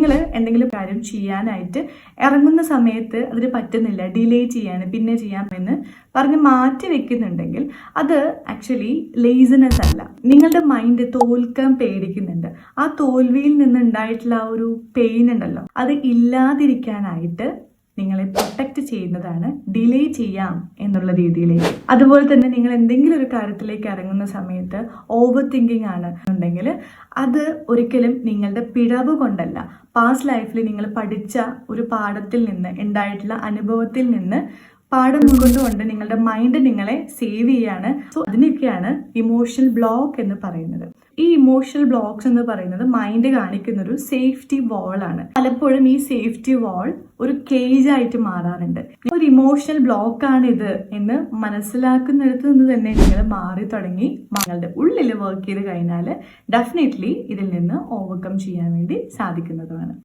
നിങ്ങൾ എന്തെങ്കിലും കാര്യം ചെയ്യാനായിട്ട് ഇറങ്ങുന്ന സമയത്ത് അതിന് പറ്റുന്നില്ല, ഡിലേ ചെയ്യാൻ, പിന്നെ ചെയ്യാമെന്ന് പറഞ്ഞ് മാറ്റി വെക്കുന്നുണ്ടെങ്കിൽ അത് ആക്ച്വലി ലേസിനെസ് അല്ല. നിങ്ങളുടെ മൈൻഡ് തോൽക്കാൻ പേടിക്കുന്നുണ്ട്. ആ തോൽവിയിൽ നിന്നുണ്ടായിട്ടുള്ള ആ ഒരു പെയിൻ ഉണ്ടല്ലോ, അത് ഇല്ലാതിരിക്കാനായിട്ട് നിങ്ങളെ പ്രൊട്ടക്റ്റ് ചെയ്യുന്നതാണ് ഡിലേ ചെയ്യാം എന്നുള്ള രീതിയിലേക്ക്. അതുപോലെ തന്നെ നിങ്ങൾ എന്തെങ്കിലും ഒരു കാര്യത്തിലേക്ക് ഇറങ്ങുന്ന സമയത്ത് ഓവർ തിങ്കിങ് ആണ് എന്നുണ്ടെങ്കിൽ അത് ഒരിക്കലും നിങ്ങളുടെ പിഴവ് കൊണ്ടല്ല, പാസ്റ്റ് ലൈഫിൽ നിങ്ങൾ പഠിച്ച ഒരു പാഠത്തിൽ നിന്ന്, ഉണ്ടായിട്ടുള്ള അനുഭവത്തിൽ നിന്ന് പാഠം ഉൾക്കൊണ്ടുകൊണ്ട് നിങ്ങളുടെ മൈൻഡ് നിങ്ങളെ സേവ് ചെയ്യാണ്. സോ അതിനൊക്കെയാണ് ഇമോഷണൽ ബ്ലോക്ക് എന്ന് പറയുന്നത്. ഈ ഇമോഷണൽ ബ്ലോക്ക്സ് എന്ന് പറയുന്നത് മൈൻഡ് കാണിക്കുന്ന ഒരു സേഫ്റ്റി വാൾ ആണ്. പലപ്പോഴും ഈ സേഫ്റ്റി വാൾ ഒരു കേജ് ആയിട്ട് മാറാറുണ്ട്. ഒരു ഇമോഷണൽ ബ്ലോക്ക് ആണ് ഇത് എന്ന് മനസ്സിലാക്കുന്നിടത്ത് നിന്ന് തന്നെ നിങ്ങൾ മാറി തുടങ്ങി നിങ്ങളുടെ ഉള്ളിൽ വർക്ക് ചെയ്ത് കഴിഞ്ഞാൽ ഡെഫിനറ്റ്ലി ഇതിൽ നിന്ന് ഓവർകം ചെയ്യാൻ വേണ്ടി സാധിക്കുന്നതാണ്.